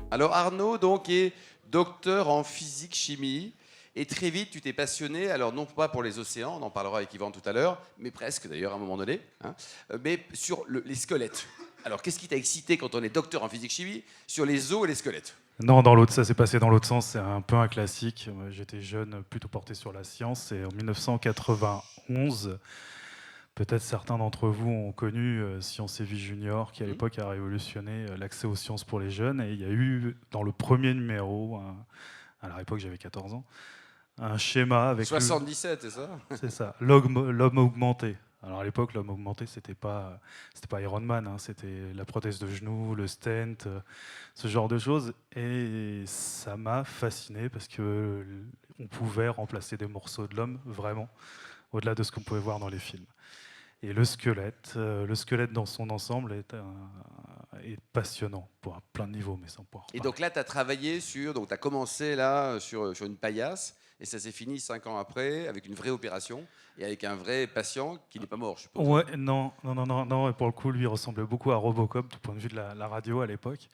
Alors Arnaud donc est docteur en physique-chimie et très vite tu t'es passionné, alors non pas pour les océans, on en parlera avec Yvan tout à l'heure, mais presque d'ailleurs à un moment donné, hein, mais sur les squelettes. Alors qu'est-ce qui t'a excité quand on est docteur en physique-chimie sur les os et les squelettes? Non, dans l'autre, ça s'est passé dans l'autre sens. C'est un peu un classique. Moi, j'étais jeune, plutôt porté sur la science. Et en 1991, peut-être certains d'entre vous ont connu Science et Vie Junior, qui à l'époque a révolutionné l'accès aux sciences pour les jeunes. Et il y a eu, dans le premier numéro, à l'époque j'avais 14 ans, un schéma avec 77, c'est ça? c'est ça, l'homme augmenté. Alors à l'époque, l'homme augmenté, c'était pas Iron Man, hein, c'était la prothèse de genou, le stent, ce genre de choses. Et ça m'a fasciné parce que on pouvait remplacer des morceaux de l'homme vraiment, au-delà de ce qu'on pouvait voir dans les films. Et le squelette dans son ensemble est passionnant pour plein de niveaux, mais sans pouvoir Et reparler. donc là, tu as travaillé sur, donc tu as commencé là sur une paillasse, et ça s'est fini 5 ans après avec une vraie opération et avec un vrai patient qui n'est pas mort, je suppose. Hein. Ouais, non, non, non, non, non. Et pour le coup, lui il ressemblait beaucoup à Robocop du point de vue de la radio à l'époque.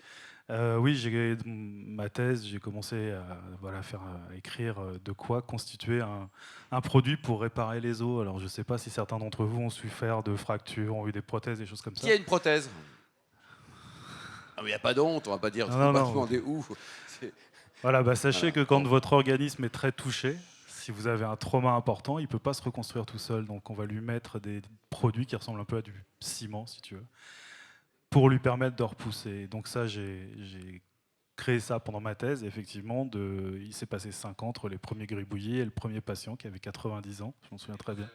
Oui, j'ai ma thèse, j'ai commencé à voilà, à écrire de quoi constituer un produit pour réparer les os. Alors, je ne sais pas si certains d'entre vous ont su faire de fractures, ont eu des prothèses, des choses comme Qui ça. a une prothèse? Ah, mais il n'y a pas de honte, on va pas dire, Non, on va non, pas non. demander où. C'est- Voilà, bah, sachez Voilà. que quand Bon. votre organisme est très touché, si vous avez un trauma important, il ne peut pas se reconstruire tout seul. Donc, on va lui mettre des produits qui ressemblent un peu à du ciment, si tu veux, pour lui permettre de repousser. Donc ça, j'ai créé ça pendant ma thèse. Et effectivement, il s'est passé 5 ans entre les premiers gribouillis et le premier patient qui avait 90 ans, je m'en souviens très bien,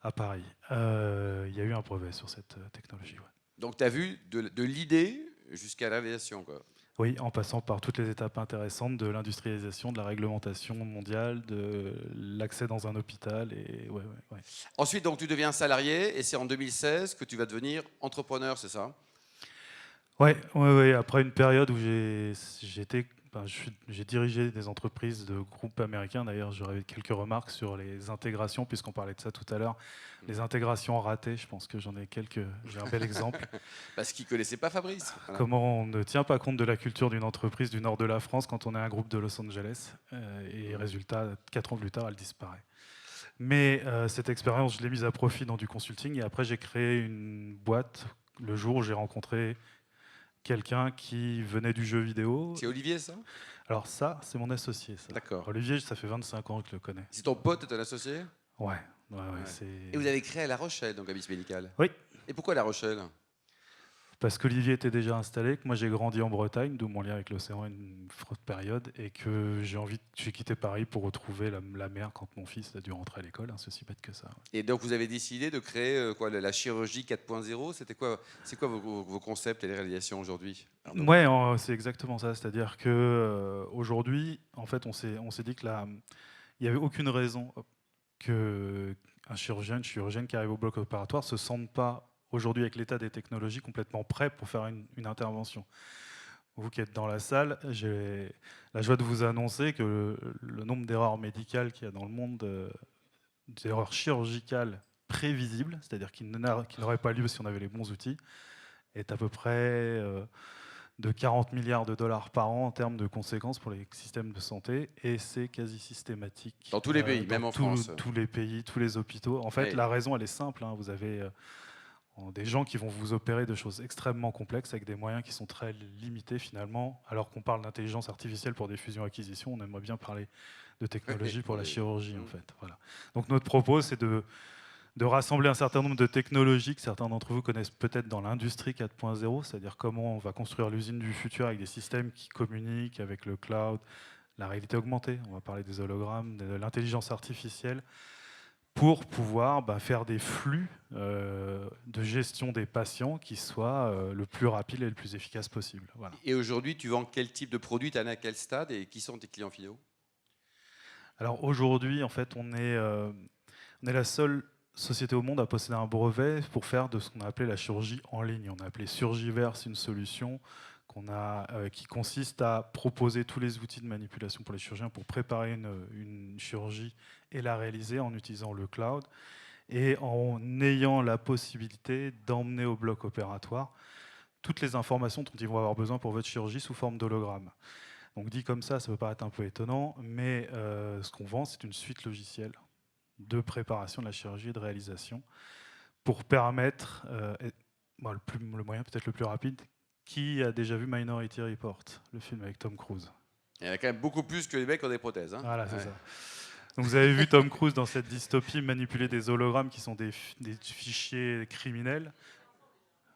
à Paris. Il y a eu un brevet sur cette technologie. Ouais. Donc tu as vu de l'idée jusqu'à la réalisation, quoi. Oui, en passant par toutes les étapes intéressantes de l'industrialisation, de la réglementation mondiale, de l'accès dans un hôpital. Et ouais, ouais, ouais. Ensuite, donc tu deviens salarié et c'est en 2016 que tu vas devenir entrepreneur, c'est ça? Ouais, ouais, ouais. Après une période où j'ai dirigé des entreprises de groupes américains. D'ailleurs, j'aurais quelques remarques sur les intégrations, puisqu'on parlait de ça tout à l'heure. Les intégrations ratées, je pense que j'ai un bel exemple. Parce qu'ils connaissaient pas Fabrice. Voilà. Comment on ne tient pas compte de la culture d'une entreprise du nord de la France quand on est un groupe de Los Angeles. Et résultat, 4 ans plus tard, elle disparaît. Mais cette expérience, je l'ai mise à profit dans du consulting. Et après, j'ai créé une boîte le jour où j'ai rencontré quelqu'un qui venait du jeu vidéo. C'est Olivier, ça? Alors ça, c'est mon associé, ça. D'accord. Olivier, ça fait 25 ans que je le connais. C'est ton pote et ton associé? Ouais, ouais, ouais, Ouais. c'est... Et vous avez créé à La Rochelle, donc Abyss Médical. Oui, Et pourquoi La Rochelle? parce qu'Olivier était déjà installé, que moi j'ai grandi en Bretagne, d'où mon lien avec l'océan à une forte période, et que j'ai quitté Paris pour retrouver la mer quand mon fils a dû rentrer à l'école, hein, ceci bête que ça. Ouais. Et donc vous avez décidé de créer quoi, la chirurgie 4.0. C'était quoi, c'est quoi vos concepts et les réalisations aujourd'hui, Arnaud? Ouais, c'est exactement ça. C'est-à-dire que aujourd'hui, en fait, on s'est dit que il n'y avait aucune raison que un chirurgien, une chirurgienne qui arrive au bloc opératoire se sente pas aujourd'hui avec l'état des technologies complètement prêt pour faire une intervention. Vous qui êtes dans la salle, j'ai la joie de vous annoncer que le nombre d'erreurs médicales qu'il y a dans le monde, d'erreurs chirurgicales prévisibles, c'est-à-dire qui n'auraient pas lieu si on avait les bons outils, est à peu près de 40 milliards de dollars par an en termes de conséquences pour les systèmes de santé, et c'est quasi systématique Dans tous les pays, dans même en France. tous les pays, tous les hôpitaux. En fait, Ouais. la raison, elle est simple. Hein. Vous avez des gens qui vont vous opérer de choses extrêmement complexes avec des moyens qui sont très limités finalement, alors qu'on parle d'intelligence artificielle pour des fusions-acquisitions, on aimerait bien parler de technologie pour la chirurgie en fait. Voilà. Donc notre propos, c'est de rassembler un certain nombre de technologies que certains d'entre vous connaissent peut-être dans l'industrie 4.0, c'est-à-dire comment on va construire l'usine du futur avec des systèmes qui communiquent avec le cloud, la réalité augmentée, on va parler des hologrammes, de l'intelligence artificielle, pour pouvoir faire des flux de gestion des patients qui soient le plus rapide et le plus efficace possible. Voilà. Et aujourd'hui, tu vends quel type de produit? Tu en es à quel stade et qui sont tes clients finaux? Alors aujourd'hui, en fait, on est la seule société au monde à posséder un brevet pour faire de ce qu'on a appelé la chirurgie en ligne. On a appelé Surgiverse une solution qui consiste à proposer tous les outils de manipulation pour les chirurgiens pour préparer une chirurgie et la réaliser en utilisant le cloud et en ayant la possibilité d'emmener au bloc opératoire toutes les informations dont ils vont avoir besoin pour votre chirurgie sous forme d'hologramme. Donc dit comme ça peut paraître un peu étonnant, mais ce qu'on vend, c'est une suite logicielle de préparation de la chirurgie et de réalisation pour permettre, le moyen peut-être le plus rapide, qui a déjà vu Minority Report, le film avec Tom Cruise? Il y en a quand même beaucoup plus que les mecs qui ont des prothèses. Hein. Voilà, c'est ça. Donc vous avez vu Tom Cruise dans cette dystopie manipuler des hologrammes qui sont des fichiers criminels.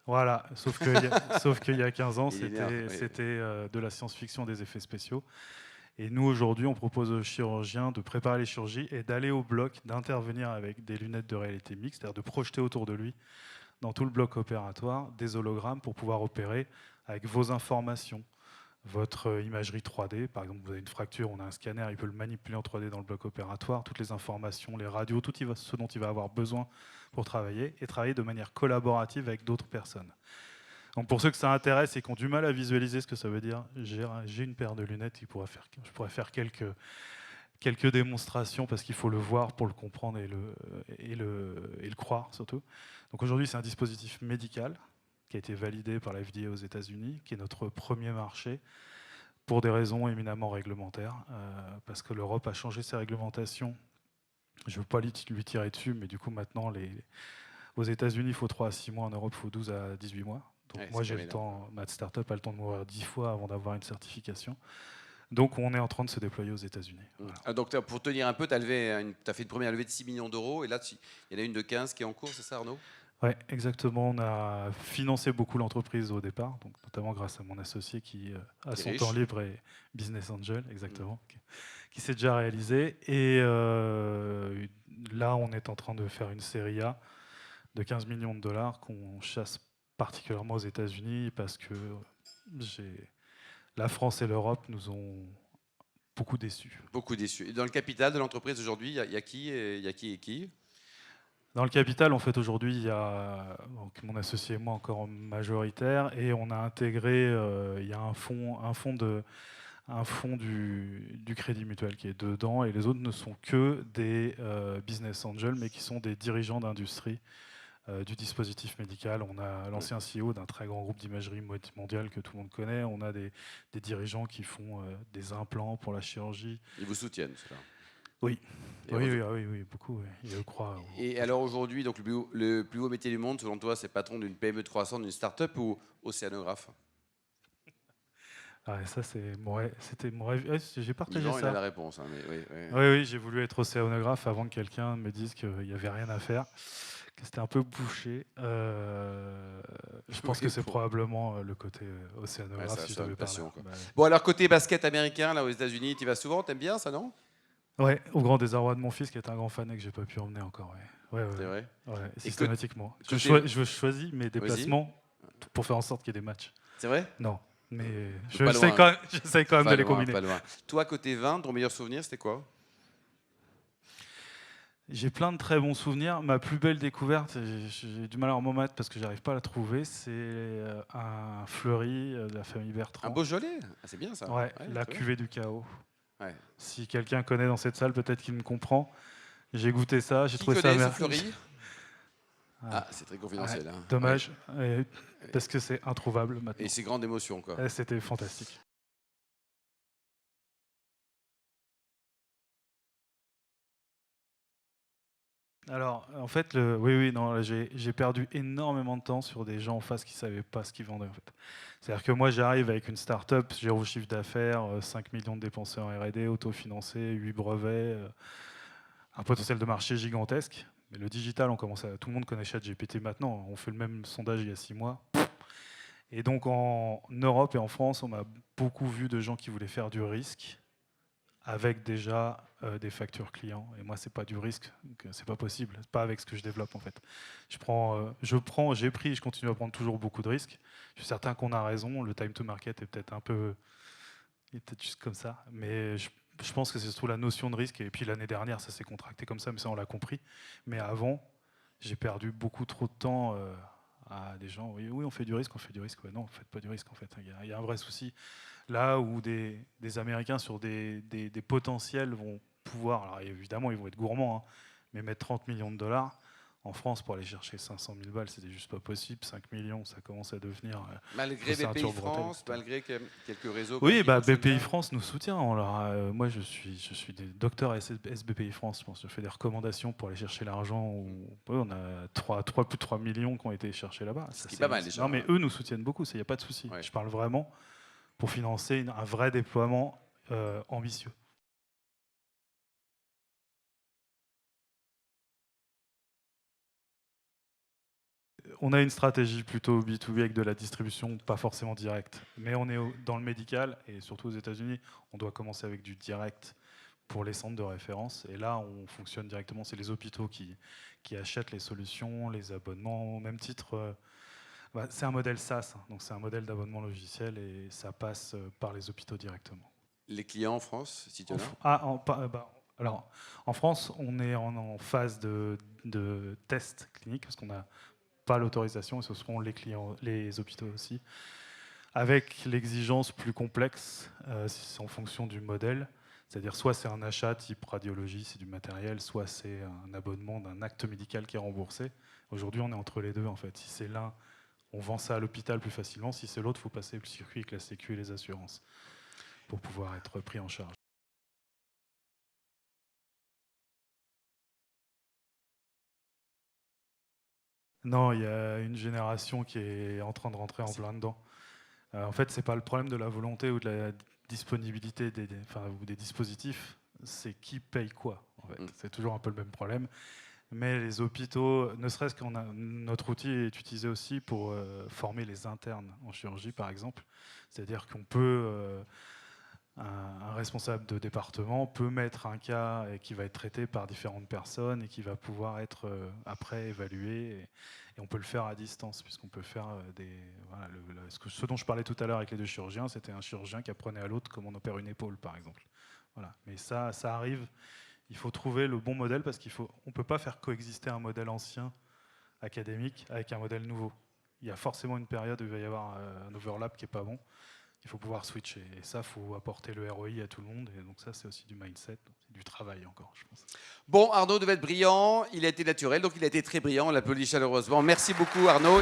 Voilà, sauf qu'il y a 15 ans, c'était de la science-fiction, des effets spéciaux. Et nous, aujourd'hui, on propose aux chirurgiens de préparer les chirurgies et d'aller au bloc, d'intervenir avec des lunettes de réalité mixte, c'est-à-dire de projeter autour de lui, dans tout le bloc opératoire, des hologrammes pour pouvoir opérer avec vos informations, votre imagerie 3D. Par exemple, vous avez une fracture, on a un scanner, il peut le manipuler en 3D dans le bloc opératoire, toutes les informations, les radios, tout ce dont il va avoir besoin pour travailler, et travailler de manière collaborative avec d'autres personnes. Donc pour ceux que ça intéresse et qui ont du mal à visualiser ce que ça veut dire, j'ai une paire de lunettes je pourrais faire quelques démonstrations parce qu'il faut le voir pour le comprendre et le croire surtout. Donc aujourd'hui, c'est un dispositif médical qui a été validé par la FDA aux États-Unis, qui est notre premier marché pour des raisons éminemment réglementaires, parce que l'Europe a changé ses réglementations. Je ne veux pas lui tirer dessus, mais du coup maintenant, aux États-Unis, il faut 3 à 6 mois, en Europe, il faut 12 à 18 mois. Donc moi, j'ai le temps, ma start-up a le temps de mourir 10 fois avant d'avoir une certification. Donc on est en train de se déployer aux États-Unis. Voilà. Ah, donc pour tenir un peu, tu as fait une première levée de 6 millions d'euros, et là, il y en a une de 15 qui est en cours, c'est ça Arnaud? Oui, exactement. On a financé beaucoup l'entreprise au départ, donc notamment grâce à mon associé qui a son temps libre et business angel, exactement, qui s'est déjà réalisé. Et là, on est en train de faire une série A de 15 millions de dollars qu'on chasse particulièrement aux États-Unis parce que la France et l'Europe nous ont beaucoup déçus. Beaucoup déçus. Et dans le capital de l'entreprise aujourd'hui, il y a qui et qui? Dans le capital, en fait, aujourd'hui, il y a donc, mon associé et moi encore majoritaire, et on a intégré, il y a un fonds du Crédit Mutuel qui est dedans, et les autres ne sont que des business angels, mais qui sont des dirigeants d'industrie du dispositif médical. On a l'ancien CEO d'un très grand groupe d'imagerie mondiale que tout le monde connaît. On a des dirigeants qui font des implants pour la chirurgie. Ils vous soutiennent, cela? Oui. Oui, beaucoup. Oui. Je crois. Et alors aujourd'hui, donc le plus haut métier du monde, selon toi, c'est patron d'une PME de croissance, d'une start-up ou océanographe? Ah, ça, c'était mon rêve. J'ai partagé Yvan, ça. il a la réponse. Hein, mais Oui, j'ai voulu être océanographe avant que quelqu'un me dise qu'il n'y avait rien à faire, que c'était un peu bouché. Je pense que c'est probablement le côté océanographe, si je devais parler. Bon, alors côté basket américain, là aux États-Unis, tu y vas souvent, t'aimes bien ça, non? Ouais, au grand désarroi de mon fils qui est un grand fan et que j'ai pas pu emmener encore. Ouais. C'est vrai. Ouais, systématiquement. Je choisis mes déplacements pour faire en sorte qu'il y ait des matchs. C'est vrai? Non, mais j'essaie quand même de les combiner. Pas loin. Toi, côté vin, ton meilleur souvenir, c'était quoi? J'ai plein de très bons souvenirs. Ma plus belle découverte, j'ai du mal à en remettre parce que j'arrive pas à la trouver, c'est un Fleury de la famille Bertrand. Un Beaujolais? Ah, c'est bien ça. Ouais, la cuvée du chaos. Ouais. Si quelqu'un connaît dans cette salle, peut-être qu'il me comprend. J'ai goûté ça, j'ai trouvé ça merveilleux. Fleury? Ah, c'est très confidentiel. Hein. Dommage, parce que c'est introuvable maintenant. Et c'est grande émotion, quoi. C'était fantastique. Alors, en fait, j'ai perdu énormément de temps sur des gens en face qui ne savaient pas ce qu'ils vendaient. En fait. C'est-à-dire que moi, j'arrive avec une start-up, zéro chiffre d'affaires, 5 millions de dépensés en R&D, autofinancé, 8 brevets, un potentiel de marché gigantesque. Mais le digital, tout le monde connaît ChatGPT maintenant. On fait le même sondage il y a 6 mois. Et donc, en Europe et en France, on a beaucoup vu de gens qui voulaient faire du risque avec déjà des factures clients. Et moi, c'est pas du risque, c'est pas possible. C'est pas avec ce que je développe en fait. J'ai pris, je continue à prendre toujours beaucoup de risques. Je suis certain qu'on a raison. Le time to market est peut-être juste comme ça. Mais je pense que c'est surtout la notion de risque. Et puis l'année dernière, ça s'est contracté comme ça, mais ça on l'a compris. Mais avant, j'ai perdu beaucoup trop de temps à des gens. Oui, on fait du risque, Ouais, non, faites pas du risque en fait. Il y a un vrai souci. Là où des Américains sur des potentiels vont pouvoir, alors évidemment ils vont être gourmands, hein, mais mettre 30 millions de dollars, En France, pour aller chercher 500 000 balles, c'était juste pas possible. 5 millions, ça commence à devenir... Malgré BPI France, malgré quelques réseaux... Oui, BPI France nous soutient. Moi, je suis des docteurs SBPI France. Je pense je fais des recommandations pour aller chercher l'argent. On a plus de 3 millions qui ont été cherchés là-bas. Ce qui est pas mal déjà. Non, mais eux nous soutiennent beaucoup, il n'y a pas de souci. Ouais. Je parle vraiment pour financer un vrai déploiement ambitieux. On a une stratégie plutôt B2B avec de la distribution, pas forcément directe. Mais on est dans le médical, et surtout aux États-Unis, on doit commencer avec du direct pour les centres de référence. Et là, on fonctionne directement. C'est les hôpitaux qui achètent les solutions, les abonnements, au même titre. C'est un modèle SaaS, donc c'est un modèle d'abonnement logiciel, et ça passe par les hôpitaux directement. Les clients en France, si tu en as alors, en France, on est en phase de test clinique, parce qu'on n'a pas l'autorisation, et ce seront les clients, les hôpitaux aussi, avec l'exigence plus complexe en fonction du modèle. C'est-à-dire soit c'est un achat type radiologie, c'est du matériel, soit c'est un abonnement d'un acte médical qui est remboursé. Aujourd'hui, on est entre les deux, en fait. Si c'est l'un, on vend ça à l'hôpital plus facilement. Si c'est l'autre, il faut passer le circuit avec la Sécu et les assurances pour pouvoir être pris en charge. Non, il y a une génération qui est en train de rentrer en plein dedans. En fait, ce n'est pas le problème de la volonté ou de la disponibilité des dispositifs, c'est qui paye quoi. En fait. C'est toujours un peu le même problème. Mais les hôpitaux, ne serait-ce que notre outil est utilisé aussi pour former les internes en chirurgie, par exemple. C'est-à-dire qu'on peut... un responsable de département peut mettre un cas qui va être traité par différentes personnes et qui va pouvoir être après évalué. Et on peut le faire à distance, puisqu'on peut faire ce dont je parlais tout à l'heure avec les deux chirurgiens, c'était un chirurgien qui apprenait à l'autre comment on opère une épaule, par exemple. Voilà. Mais ça arrive. Il faut trouver le bon modèle, parce qu'on ne peut pas faire coexister un modèle ancien académique avec un modèle nouveau. Il y a forcément une période où il va y avoir un overlap qui n'est pas bon. Il faut pouvoir switcher. Et ça, il faut apporter le ROI à tout le monde. Et donc ça, c'est aussi du mindset, c'est du travail encore, je pense. Bon, Arnaud devait être brillant. Il a été naturel, donc il a été très brillant. On l'applaudit chaleureusement. Merci beaucoup, Arnaud.